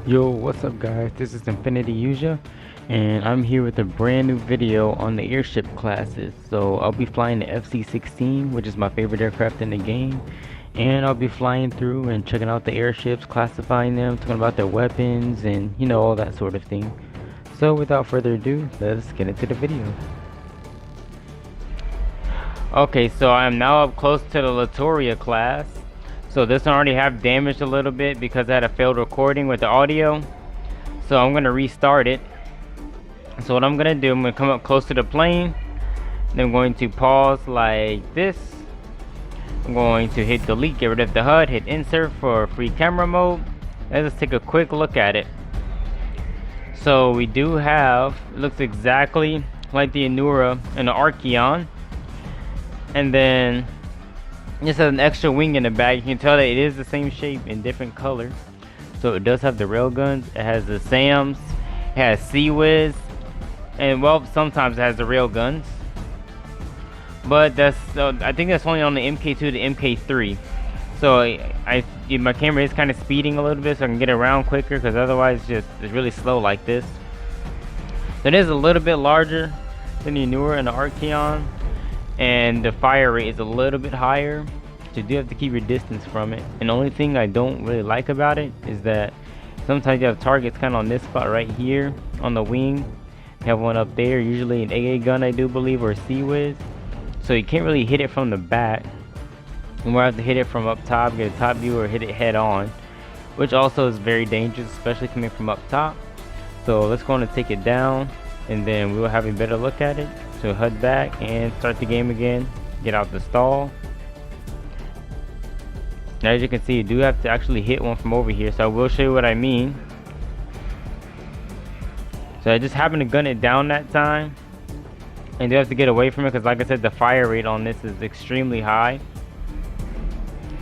Yo, what's up guys? This is Infinity Uja, and I'm here with a brand new video on the airship classes. So I'll be flying the FC-16, which is my favorite aircraft in the game, and I'll be flying through and checking out the airships, classifying them, talking about their weapons, and all that sort of thing. So without further ado, let's get into the video. Okay, so I'm now up close to the Latoria class. So this one already have damaged a little bit because I had a failed recording with the audio. So I'm gonna restart it. So what I'm gonna do, I'm gonna come up close to the plane. Then I'm going to pause like this. I'm going to hit delete, get rid of the HUD, hit insert for free camera mode. Let's just take a quick look at it. So we do have, it looks exactly like the Anura and the Archeon. And then this has an extra wing in the back. You can tell that it is the same shape in different colors. So it does have the rail guns. It has the SAMs. It has Sea-Wiz. And well, sometimes it has the rail guns. But that's I think that's only on the MK2 to MK3. So my camera is kind of speeding a little bit so I can get around quicker, because otherwise it's really slow like this. So it is a little bit larger than the Anura and the Archeon. And the fire rate is a little bit higher, so you do have to keep your distance from it. And the only thing I don't really like about it is that sometimes you have targets kind of on this spot right here on the wing. You have one up there, usually an AA gun I do believe, or a Sea-Wiz. So you can't really hit it from the back. You might have to hit it from up top, get a top view, or hit it head on, which also is very dangerous, especially coming from up top. So let's go on and take it down, and then we will have a better look at it. So HUD back and start the game again. Get out the stall. Now as you can see, you do have to actually hit one from over here, so I will show you what I mean. So I just happened to gun it down that time, and you have to get away from it because, like I said, the fire rate on this is extremely high.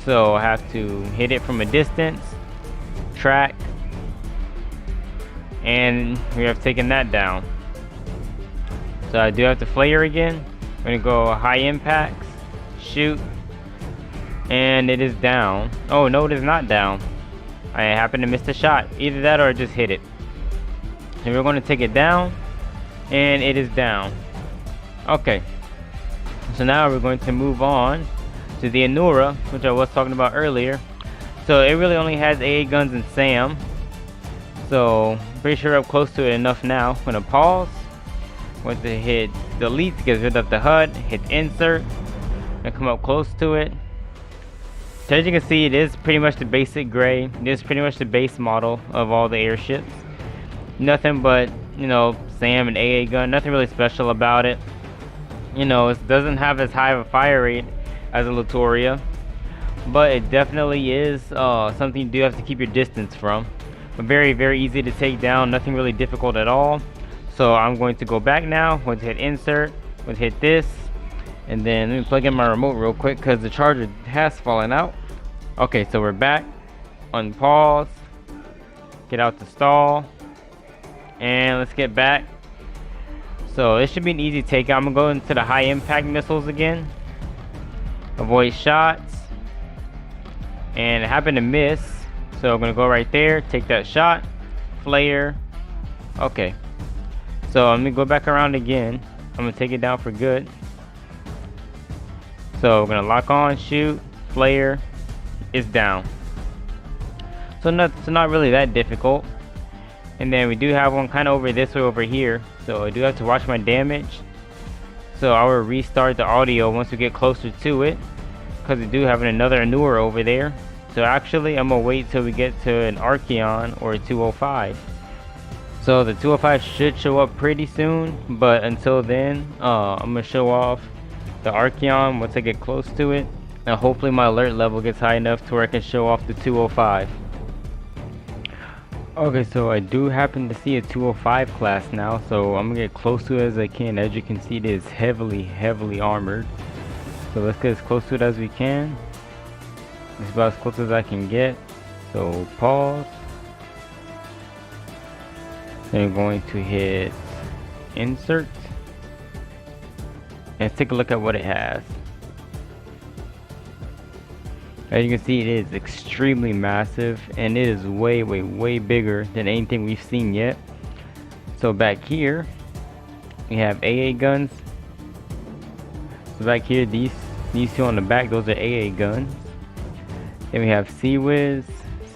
So I have to hit it from a distance, track, and we have taken that down. So I do have to flare again. I'm gonna go high impacts, shoot, and it is down. Oh no, it is not down. I happen to miss the shot. Either that or I just hit it. And we're gonna take it down, and it is down. Okay. So now we're going to move on to the Anura, which I was talking about earlier. So it really only has AA guns and SAM. So pretty sure I'm close to it enough now. I'm gonna pause. Want to hit delete to get rid of the HUD, hit insert, and come up close to it. So as you can see, it is pretty much the basic gray. It is pretty much the base model of all the airships. Nothing but, SAM and AA gun, nothing really special about it. It doesn't have as high of a fire rate as a Latoria, but it definitely is something you do have to keep your distance from. But very, very easy to take down, nothing really difficult at all. So I'm going to go back now. I'm going to hit insert. I'm going to hit this, and then let me plug in my remote real quick because the charger has fallen out. Okay, so we're back. Unpause. Get out the stall, and let's get back. So it should be an easy takeout. I'm gonna go into the high impact missiles again. Avoid shots, and I happen to miss. So I'm gonna go right there, take that shot, flare. Okay. So I'm gonna go back around again. I'm gonna take it down for good. So we're gonna lock on, shoot, flare, it's down. So not really that difficult. And then we do have one kind of over this way over here. So I do have to watch my damage. So I will restart the audio once we get closer to it, because we do have another Anura over there. So actually I'm gonna wait till we get to an Archeon or a 205. So the 205 should show up pretty soon, but until then, I'm gonna show off the Archeon once I get close to it, and hopefully my alert level gets high enough to where I can show off the 205. Okay, so I do happen to see a 205 class now, so I'm gonna get close to it as I can. As you can see, it is heavily armored. So let's get as close to it as we can. It's about as close as I can get. So pause. Then I'm going to hit insert, and take a look at what it has. As you can see, it is extremely massive, and it is way bigger than anything we've seen yet. So back here, we have AA guns. So back here, these two on the back, those are AA guns. Then we have Sea-Wiz,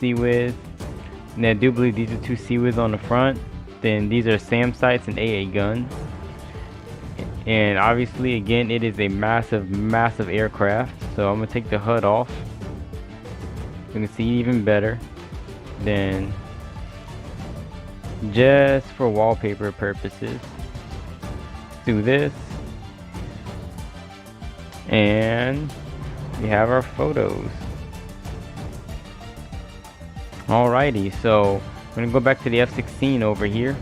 and I do believe these are two Sea-Wiz on the front. Then these are SAM sights and AA guns. And obviously, again, it is a massive aircraft. So I'm gonna take the HUD off. You can see even better. Then, just for wallpaper purposes, do this, and we have our photos. Alrighty, so I'm gonna go back to the F-16 over here.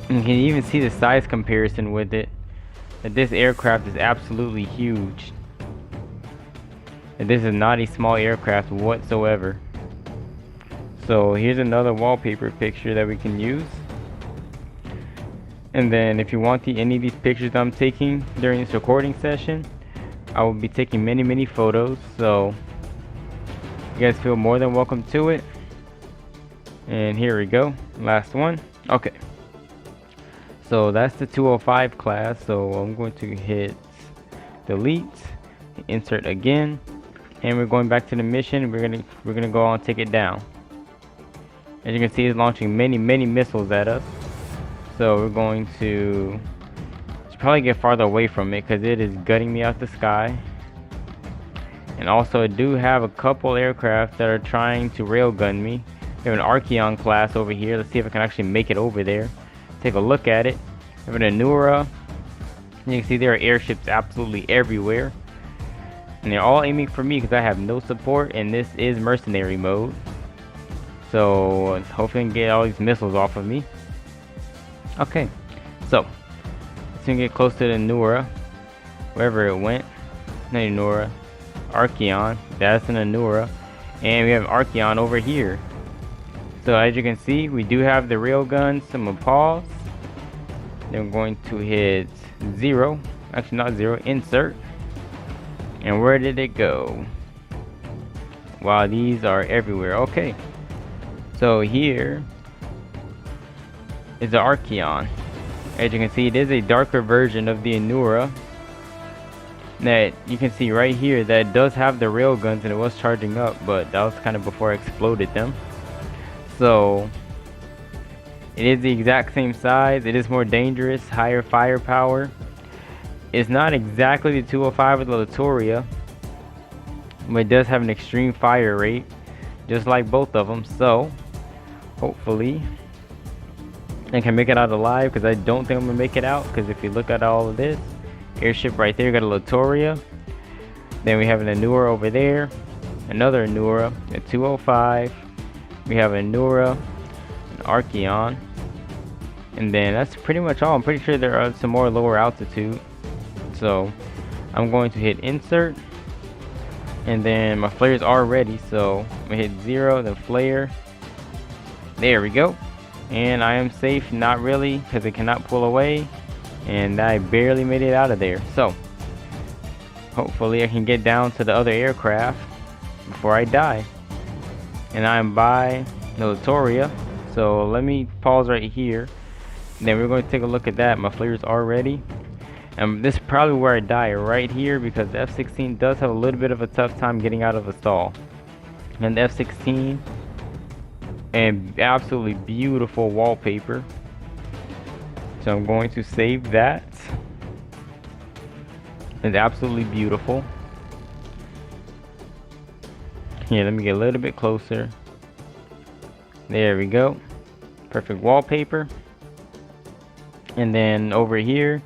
You can even see the size comparison with it. That this aircraft is absolutely huge. And this is not a small aircraft whatsoever. So here's another wallpaper picture that we can use. And then if you want any of these pictures that I'm taking during this recording session, I will be taking many photos. So you guys feel more than welcome to it. And here we go, last one. Okay, so that's the 205 class. So I'm going to hit delete, insert again, and we're going back to the mission. We're gonna go on and take it down. As you can see, it's launching many missiles at us. So we're going to probably get farther away from it because it is gutting me out the sky. And also, I do have a couple aircraft that are trying to railgun me. We have an Archeon class over here. Let's see if I can actually make it over there. Take a look at it. We have an Anura. You can see there are airships absolutely everywhere. And they're all aiming for me because I have no support, and this is mercenary mode. So hopefully I can get all these missiles off of me. Okay, so let's get close to the Anura, wherever it went. Not Anura, Archeon. That's an Anura, and we have Archeon over here. So as you can see, we do have the railguns. So I'm gonna pause. Then we're going to hit 0. Actually, not 0. Insert. And where did it go? Wow, these are everywhere. Okay. So here is the Archeon. As you can see, it is a darker version of the Anura. That you can see right here that it does have the railguns and it was charging up, but that was kind of before I exploded them. So it is the exact same size. It is more dangerous, higher firepower. It's not exactly the 205 with the Latoria, but it does have an extreme fire rate, just like both of them. So hopefully I can make it out alive, because I don't think I'm gonna make it out. Because if you look at all of this, airship right there, got a Latoria. Then we have an Anura over there, another Anura, a 205. We have an Anura, an Archeon, and then that's pretty much all. I'm pretty sure there are some more lower altitude. So I'm going to hit insert, and then my flares are ready. So I'm gonna hit 0, then flare. There we go. And I am safe, not really, because it cannot pull away. And I barely made it out of there. So hopefully I can get down to the other aircraft before I die. And I'm by the Latoria. So let me pause right here. And then we're going to take a look at that. My flares are ready. And this is probably where I die, right here, because the F-16 does have a little bit of a tough time getting out of a stall. And the F-16, and absolutely beautiful wallpaper. So I'm going to save that. It's absolutely beautiful. Here, let me get a little bit closer. There we go. Perfect wallpaper. And then over here,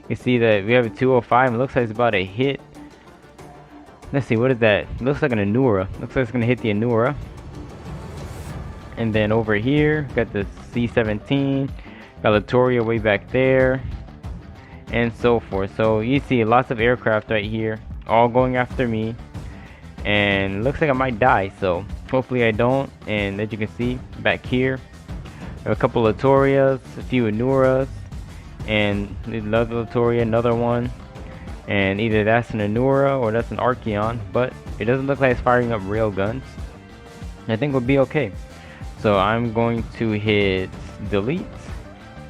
you see that we have a 205. It looks like it's about to hit. Let's see, what is that? It looks like an Anura. Looks like it's gonna hit the Anura. And then over here, got the C-17, got Latoria way back there, and so forth. So you see lots of aircraft right here, all going after me, and looks like I might die. So hopefully I don't. And as you can see back here, a couple of Latorias, a few Anuras, and another Latoria, another one. And either that's an Anura or that's an Archeon, but it doesn't look like it's firing up rail guns. I think we'll be okay. So I'm going to hit delete,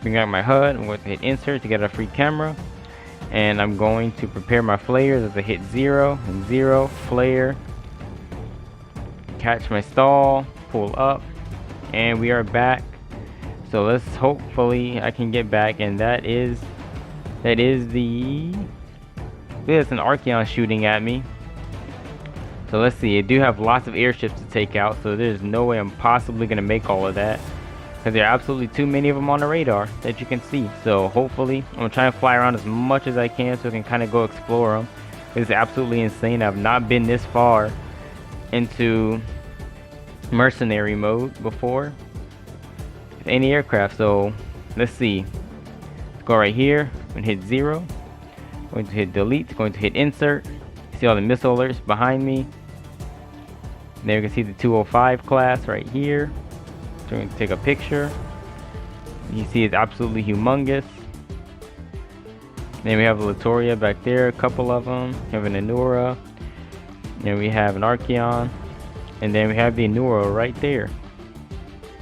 bring out my HUD, I'm going to hit insert to get a free camera, and I'm going to prepare my flares as I hit 0 and 0, flare, catch my stall, pull up, and we are back. So let's hopefully I can get back, and that is the, there's an Archeon shooting at me. So let's see, I do have lots of airships to take out, so there's no way I'm possibly going to make all of that, because there are absolutely too many of them on the radar that you can see. So hopefully I'm going to try and fly around as much as I can so I can kind of go explore them. It's absolutely insane. I've not been this far into mercenary mode before with any aircraft. So let's see, let's go right here and hit 0, going to hit delete, going to hit insert. See all the missile alerts behind me. There you can see the 205 class right here. So we're going to take a picture. You see it's absolutely humongous. Then we have a Latoria back there, a couple of them. We have an Anura. Then we have an Archeon. And then we have the Anura right there.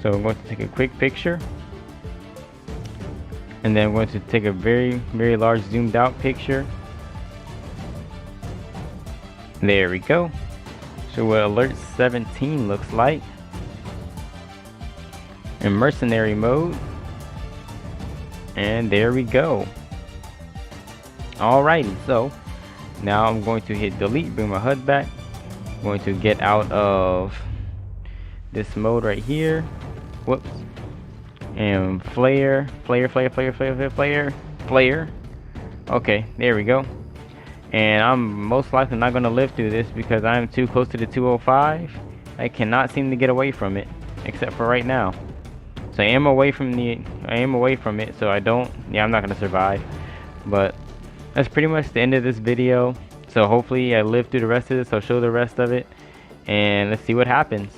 So I'm going to take a quick picture. And then I'm going to take a very, very large zoomed out picture. There we go. So what alert 17 looks like in mercenary mode. And there we go. Alrighty, so now I'm going to hit delete, bring my HUD back. I'm going to get out of this mode right here. Whoops. And flare. Okay, there we go. And I'm most likely not going to live through this because I'm too close to the 205. I cannot seem to get away from it, except for right now. So I am away from it, so I'm not going to survive. But that's pretty much the end of this video. So hopefully I live through the rest of this. I'll show the rest of it, and let's see what happens.